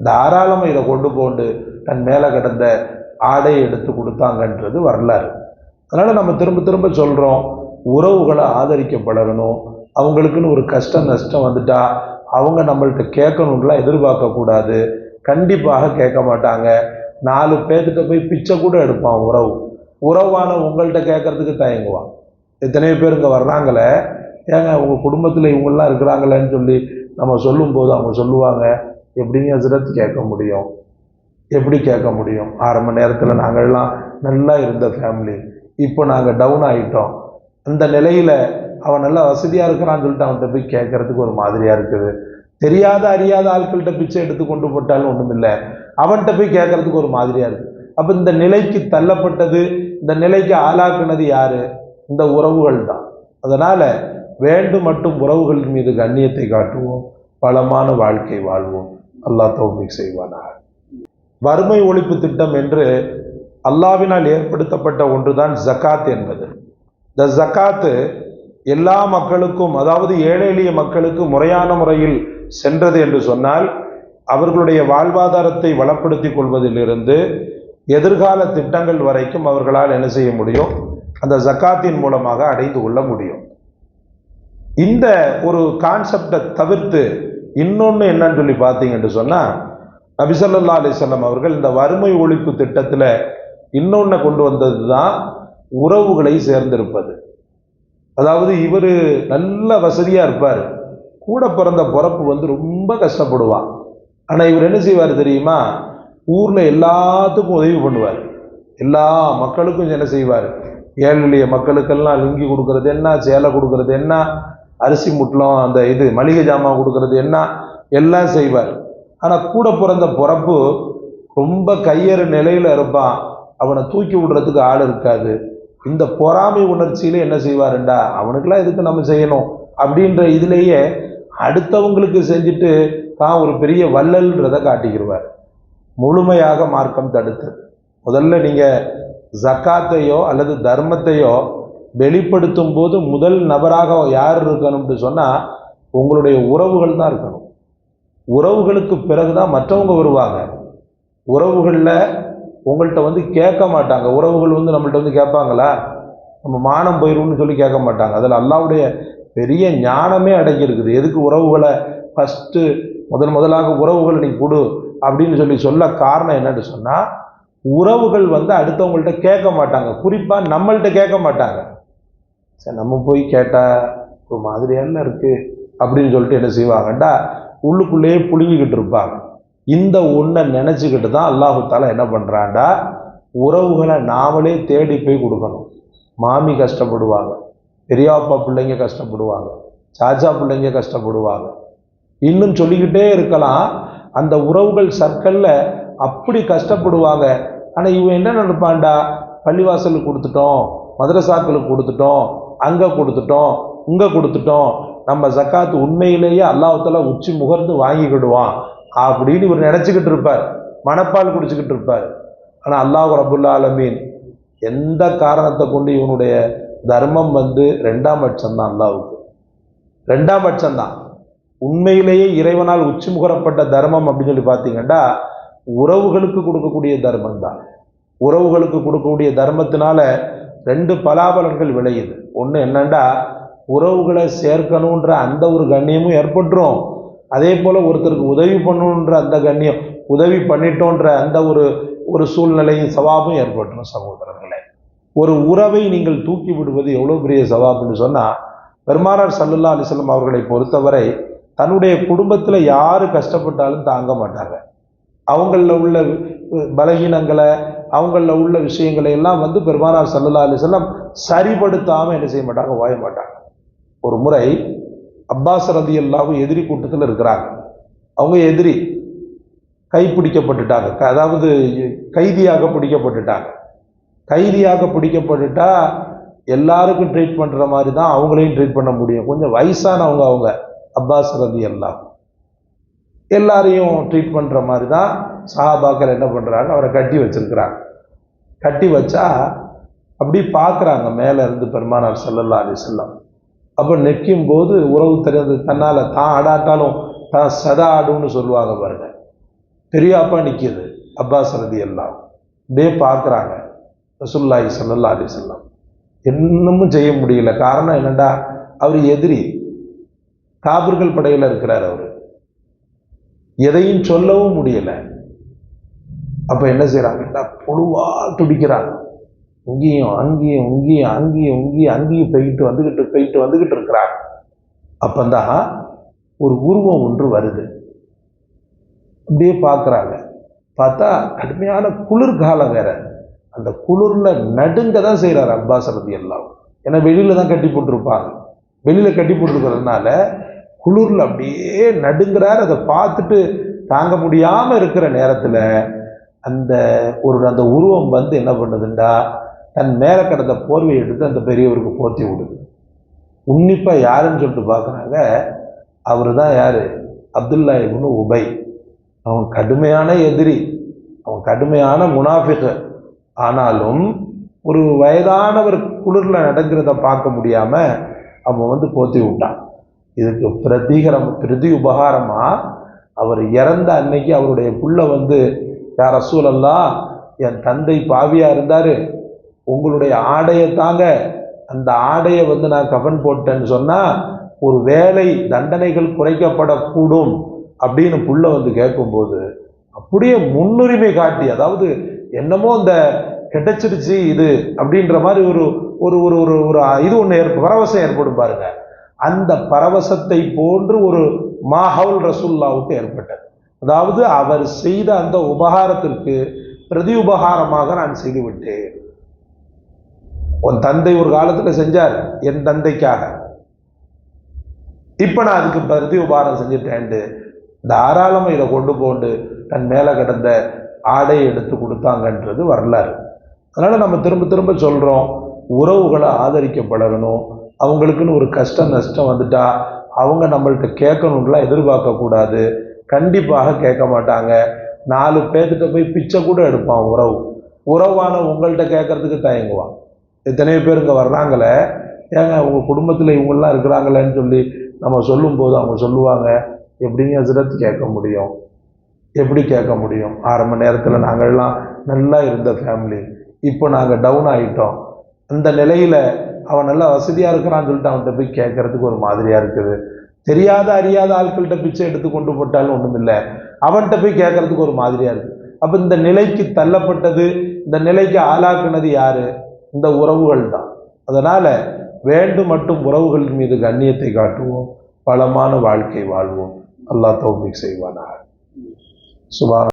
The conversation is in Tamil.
தாராளமாக இதை கொண்டு போண்டு தன் மேலே கிடந்த ஆடையை எடுத்து கொடுத்தாங்கன்றது வரலாறு. அதனால் நம்ம திரும்ப திரும்ப சொல்கிறோம், உறவுகளை ஆதரிக்க பழகணும். அவங்களுக்குன்னு ஒரு கஷ்டம் நஷ்டம் வந்துட்டா அவங்க நம்மள்கிட்ட கேட்கணும்லாம் எதிர்பார்க்கக்கூடாது. கண்டிப்பாக கேட்க மாட்டாங்க. 4 பேர்த்திட்ட போய் பிச்சை கூட எடுப்பான் உறவான உங்கள்கிட்ட கேட்கறதுக்கு தயங்குவான். எத்தனையோ பேர் இங்கே வர்றாங்களே, ஏங்க உங்கள் குடும்பத்தில் இவங்கெல்லாம் இருக்கிறாங்களேன்னு சொல்லி நம்ம சொல்லும்போது அவங்க சொல்லுவாங்க, எப்படிங்க ஹஸ்ரத் கேட்க முடியும், எப்படி கேட்க முடியும்? ஆரம்ப நேரத்தில் நாங்கள்லாம் நல்லா இருந்த ஃபேமிலி, இப்போ நாங்கள் டவுன் ஆகிட்டோம். அந்த நிலையில் அவன் நல்லா வசதியாக இருக்கிறான்னு சொல்லிட்டு அவன்கிட்ட போய் கேட்கறதுக்கு ஒரு மாதிரியாக இருக்குது. தெரியாத அறியாத ஆட்கள்கிட்ட பிச்சை எடுத்து கொண்டு போட்டாலும் ஒன்றும் இல்லை, அவன்கிட்ட போய் கேட்கறதுக்கு ஒரு மாதிரியாக இருக்குது. அப்போ இந்த நிலைக்கு தள்ளப்பட்டது, இந்த நிலைக்கு ஆளாக்குனது யாரு? இந்த உறவுகள் தான். அதனால் வேண்டும் மட்டும் உறவுகள் மீது கண்ணியத்தை காட்டுவோம், வளமான வாழ்க்கை வாழ்வோம். அல்லாஹ் தௌஃபீக் செய்வானாக. வறுமை ஒழிப்பு திட்டம் என்று அல்லாஹ்வினால் ஏற்படுத்தப்பட்ட ஒன்றுதான் ஜகாத் என்பது. இந்த ஜகாத்து எல்லா மக்களுக்கும், அதாவது ஏழை எளிய மக்களுக்கு முறையான முறையில் சென்றது என்று சொன்னால், அவர்களுடைய வாழ்வாதாரத்தை வளப்படுத்திக் கொள்வதிலிருந்து எதிர்கால திட்டங்கள் வரைக்கும் அவர்களால் என்ன செய்ய முடியும்? அந்த ஜகாத்தின் மூலமாக அடைந்து கொள்ள முடியும். இந்த ஒரு கான்செப்டை தவிர்த்து இன்னொன்று என்னன்னு சொல்லி பார்த்தீங்கன்னு சொன்னால், நபி ஸல்லல்லாஹு அலைஹி வஸல்லம் அவர்கள் இந்த வறுமை ஒழிப்பு திட்டத்தில் இன்னொன்று கொண்டு வந்தது தான் உறவுகளை சேர்ந்திருப்பது. அதாவது இவர் நல்ல வசதியாக இருப்பார், கூட பிறந்த பிறப்பு ரொம்ப கஷ்டப்படுவான். ஆனால் இவர் என்ன செய்வார் தெரியுமா? ஊரில் எல்லாத்துக்கும் உதவி பண்ணுவார், எல்லா மக்களுக்கும் என்ன செய்வார்? ஏழை எளிய மக்களுக்கெல்லாம் லுங்கி கொடுக்கறது என்ன, சேலை கொடுக்கறது என்ன, அரிசி முட்டலம் அந்த மளிகை ஜாமான் கொடுக்கறது என்ன, எல்லாம் செய்வார். ஆனால் கூட பிறந்த பிறப்பு ரொம்ப கையறு நிலையில் இருப்பான், அவனை தூக்கி விடுறதுக்கு ஆள் இருக்காது. இந்த பொறாமை உணர்ச்சியில என்ன செய்வாருண்டா, அவனுக்கெல்லாம் எதுக்கு நம்ம செய்யணும் அப்படின்ற இதுலேயே அடுத்தவங்களுக்கு செஞ்சுட்டு தான் ஒரு பெரிய வள்ளல்ன்றதை காட்டிக்கிடுவார். முழுமையாக மார்க்கம் தடுத்தது. முதல்ல நீங்கள் ஜக்காத்தையோ அல்லது தர்மத்தையோ வெளிப்படுத்தும் போது முதல் நபராக யார் இருக்கணும்னு சொன்னால் உங்களுடைய உறவுகள் தான் இருக்கணும். உறவுகளுக்கு பிறகுதான் மற்றவங்க வருவாங்க. உறவுகளில் உங்கள்கிட்ட கேட்க மாட்டாங்க. உறவுகள் நம்மள்கிட்ட கேட்பாங்களா? நம்ம மானம் போயிடும்னு சொல்லி கேட்க மாட்டாங்க. அதில் அல்லாஹ்வுடைய பெரிய ஞானமே அடங்கியிருக்குது. எதுக்கு உறவுகளை ஃபஸ்ட்டு முதலாக உறவுகளை நீ கொடு அப்படின்னு சொல்ல காரணம் என்னன்னு சொன்னால், உறவுகள் அடுத்தவங்கள்ட்ட கேட்க மாட்டாங்க, குறிப்பாக நம்மள்கிட்ட கேட்க மாட்டாங்க. சரி, நம்ம போய் கேட்டால் ஒரு மாதிரியான இருக்குது அப்படின்னு சொல்லிட்டு என்ன செய்வாங்கண்டா, உள்ளுக்குள்ளேயே புழுங்கிக்கிட்டு இருப்பாங்க. இந்த ஒன்றை நினச்சிக்கிட்டு தான் அல்லாஹு தாலா என்ன பண்ணுறாண்டா, உறவுகளை நாமளே தேடி போய் கொடுக்கணும். மாமி கஷ்டப்படுவாங்க, பெரியாப்பா பிள்ளைங்க கஷ்டப்படுவாங்க, சாச்சா பிள்ளைங்க கஷ்டப்படுவாங்க, இன்னும் சொல்லிக்கிட்டே இருக்கலாம். அந்த உறவுகள் சர்க்கிளில் அப்படி கஷ்டப்படுவாங்க. ஆனால் இவன் என்ன நினைப்பான்டா, பள்ளிவாசலுக்கு கொடுத்துட்டோம், மதரசாக்களுக்கு கொடுத்துட்டோம், அங்கே கொடுத்துட்டோம், இங்கே கொடுத்துட்டோம், நம்ம ஜக்காத்து உண்மையிலேயே அல்லாஹ் தஆலா உச்சி முகர்ந்து வாங்கிக்கிடுவான் அப்படின்னு இவர் நினச்சிக்கிட்டு இருப்பார், மனப்பால் குடிச்சிக்கிட்டு இருப்பார். ஆனால் அல்லாஹ் ரப்புல் ஆலமீன் எந்த காரணத்தை கொண்டு இவனுடைய தர்மம் 2ஆம் பட்சம்தான். அல்லாஹ்வுக்கு 2ஆம் பட்சம்தான். உண்மையிலேயே இறைவனால் உச்சி முகரப்பட்ட தர்மம் அப்படின்னு சொல்லி பார்த்தீங்கன்னா உறவுகளுக்கு கொடுக்கக்கூடிய தர்மம் தான். உறவுகளுக்கு கொடுக்கக்கூடிய தர்மத்தினால 2 பலாபலன்கள் விளையுது. ஒன்று என்னண்டா, உறவுகளை சேர்க்கணுன்ற அந்த ஒரு கண்ணியமும் ஏற்பட்டுரும். அதே போல் ஒருத்தருக்கு உதவி பண்ணணுன்ற அந்த கண்ணியம், உதவி பண்ணிட்டோன்ற அந்த ஒரு சூழ்நிலையும் சவாபும் ஏற்பட்டுரும். சகோதரர்களே, ஒரு உறவை நீங்கள் தூக்கி விடுவது எவ்வளோ பெரிய சவாபுன்னு சொன்னால், பெருமானார் ஸல்லல்லாஹு அலைஹி வஸல்லம் அவர்களை பொறுத்தவரை தன்னுடைய குடும்பத்தில் யார் கஷ்டப்பட்டாலும் தாங்க மாட்டாங்க. அவங்களில் உள்ள பலகீனங்களை, அவங்களில் உள்ள விஷயங்களை எல்லாம் பெருமானார் ஸல்லல்லாஹு அலைஹி வஸல்லம் சரிபடுத்தாமல் என்ன செய்ய மாட்டாங்க, வாய மாட்டாங்க. ஒரு முறை அப்பாஸ் ரலியல்லாஹு எதிரி கூட்டத்தில் இருக்கிறாங்க. அவங்க எதிரி கைப்பிடிக்கப்பட்டுட்டாங்க, அதாவது கைதியாக பிடிக்கப்பட்டுட்டாங்க. கைதியாக பிடிக்கப்பட்டுட்டா எல்லாருக்கும் ட்ரீட் பண்ணுற மாதிரி தான் அவங்களையும் ட்ரீட் பண்ண முடியும். கொஞ்சம் வயசானவங்க அவங்க அப்பாஸ் ரலியல்லாஹு, எல்லாரையும் ட்ரீட் பண்ணுற மாதிரி தான் சஹாபாக்கள் என்ன பண்ணுறாங்க, அவரை கட்டி வச்சிருக்கிறாங்க. கட்டி வச்சா அப்படி பார்க்குறாங்க மேலே இருந்து பெருமானார் ஸல்லல்லாஹு அலைஹி வஸல்லம். அப்போ நிற்கும் போது உறவு தெரியாது, தன்னால் தான் ஆடாட்டாலும் தான் சதா ஆடுன்னு சொல்லுவாங்க பாருங்க. பெரியாப்பா நிற்கிது அப்பாஸ் ரலியல்லாஹு அப்படியே பார்க்குறாங்க. ரசூலுல்லாஹி ஸல்லல்லாஹு அலைஹி வஸல்லம் இன்னமும் செய்ய முடியல. காரணம் என்னடா, அவர் எதிரி, காபிர்கள் படையில் இருக்கிறார். அவர் எதையும் சொல்லவும் முடியல. அப்ப என்ன செய்யறாங்கன்னா, புழுவா துடிக்கிறாங்க. இங்கேயும் அங்கேயும் இங்கேயும் அங்கேயும் இங்கேயும் அங்கேயும் போயிட்டு வந்துகிட்டு இருக்கிறாங்க. அப்பந்தான் ஒரு உருவம் ஒன்று வருது. அப்படியே பார்க்குறாங்க. பார்த்தா கடுமையான குளிர்காலம் வேற. அந்த குளிர்ல நடுங்க தான் செய்கிறார் அப்பாஸ் ரலியல்லாஹு. ஏன்னா வெளியில தான் கட்டி போட்டிருப்பாங்க. வெளியில கட்டி போட்டிருக்கிறதுனால குளிர்ல அப்படியே நடுங்கிறார். அதை பார்த்துட்டு தாங்க முடியாம இருக்கிற நேரத்துல அந்த அந்த உருவம் வந்து என்ன பண்ணுதுண்டா, தன் மேல கிடந்த போர்வையை எடுத்து அந்த பெரியவருக்கு போர்த்தி விடுது. உன்னிப்பா யாருன்னு சொல்லிட்டு பார்க்குறாங்க. அவரு தான் யாரு, அப்துல்லா இப்னு உபை. அவன் கடுமையான எதிரி, அவன் கடுமையான முனாஃபிக். ஆனாலும் ஒரு வயதானவர் குளிர்ல நடக்கிறத பார்க்க முடியாம அவன் வந்து போத்தி விட்டான். இதுக்கு பிரதி உபகாரமா அவர் இறந்த அன்னைக்கு அவருடைய புள்ள வந்து, யா ரசூலல்லாஹ், என் தந்தை பாவியா இருந்தாரு, உங்களுடைய ஆடையை தாங்க, அந்த ஆடையை வந்து நான் கஃன் போட்டேன்னு சொன்னா ஒரு வேலை தண்டனைகள் குறைக்கப்படக்கூடும் அப்படின்னு புள்ள வந்து கேட்கும்போது அப்படியே முன்னுரிமை காட்டி, அதாவது என்னமோ இந்த கிடைச்சிருச்சு இது அப்படின்ற மாதிரி ஒரு ஒரு ஒரு ஒரு ஒரு இது ஒன்று பரவசம் ஏற்படும் பாருங்க. அந்த பரவசத்தை போன்று ஒரு மாஹவுல் ரசூலுல்லாஹ்வுக்கு ஏற்பட்டது. அதாவது அவர் செய்த அந்த உபகாரத்திற்கு பிரதி உபகாரமாக நான் செய்து விட்டேன். உன் தந்தை ஒரு காலத்துல செஞ்சார் என் தந்தைக்காக, இப்ப நான் அதுக்கு பிரதி உபகாரம் செஞ்சுட்டேன். தாராளமா இதை கொண்டு போண்டு தன் மேல கிடந்த ஆடையை எடுத்து கொடுத்தாங்கன்றது வரலாறு. அதனால நம்ம திரும்ப திரும்ப சொல்றோம், உறவுகளை ஆதரிக்க பழகணும். அவங்களுக்குன்னு ஒரு கஷ்டம் நஷ்டம் வந்துட்டா அவங்க நம்மள்கிட்ட கேட்கணும்லாம் எதிர்பார்க்க கூடாது. கண்டிப்பாக கேட்க மாட்டாங்க. 4 பேர்கிட்ட போய் பிச்சை கூட எடுப்பான் உறவான உங்கள்கிட்ட கேட்கறதுக்கு தயங்குவான். எத்தனையோ பேர் இங்கே வர்றாங்களே, ஏங்க உங்கள் குடும்பத்தில் இவங்கெல்லாம் இருக்கிறாங்களேன்னு சொல்லி நம்ம சொல்லும்போது அவங்க சொல்லுவாங்க, எப்படிங்க ஹஸ்ரத் கேட்க முடியும், எப்படி கேட்க முடியும்? ஆரம்ப நேரத்தில் நாங்கள்லாம் நல்லா இருந்த ஃபேமிலி, இப்போ நாங்கள் டவுன் ஆகிட்டோம். அந்த நிலையில் அவன் நல்லா வசதியாக இருக்கிறான்னு சொல்லிட்டு அவன்கிட்ட போய் கேட்கறதுக்கு ஒரு மாதிரியாக இருக்குது. தெரியாத அறியாத ஆட்கள்கிட்ட பிச்சை எடுத்து கொண்டு போட்டாலும் ஒன்றும் இல்லை, அவன்கிட்ட போய் கேட்கறதுக்கு ஒரு மாதிரியாக இருக்குது. அப்போ இந்த நிலைக்கு தள்ளப்பட்டது, இந்த நிலைக்கு ஆளாக்குனது யாரு? இந்த உறவுகள் தான். அதனால மட்டும் உறவுகள் மீது கண்ணியத்தை காட்டுவோம், பலமான வாழ்க்கை வாழ்வோம். அல்லாஹ் தௌஃபீக் செய்வானாக. சுபஹான்.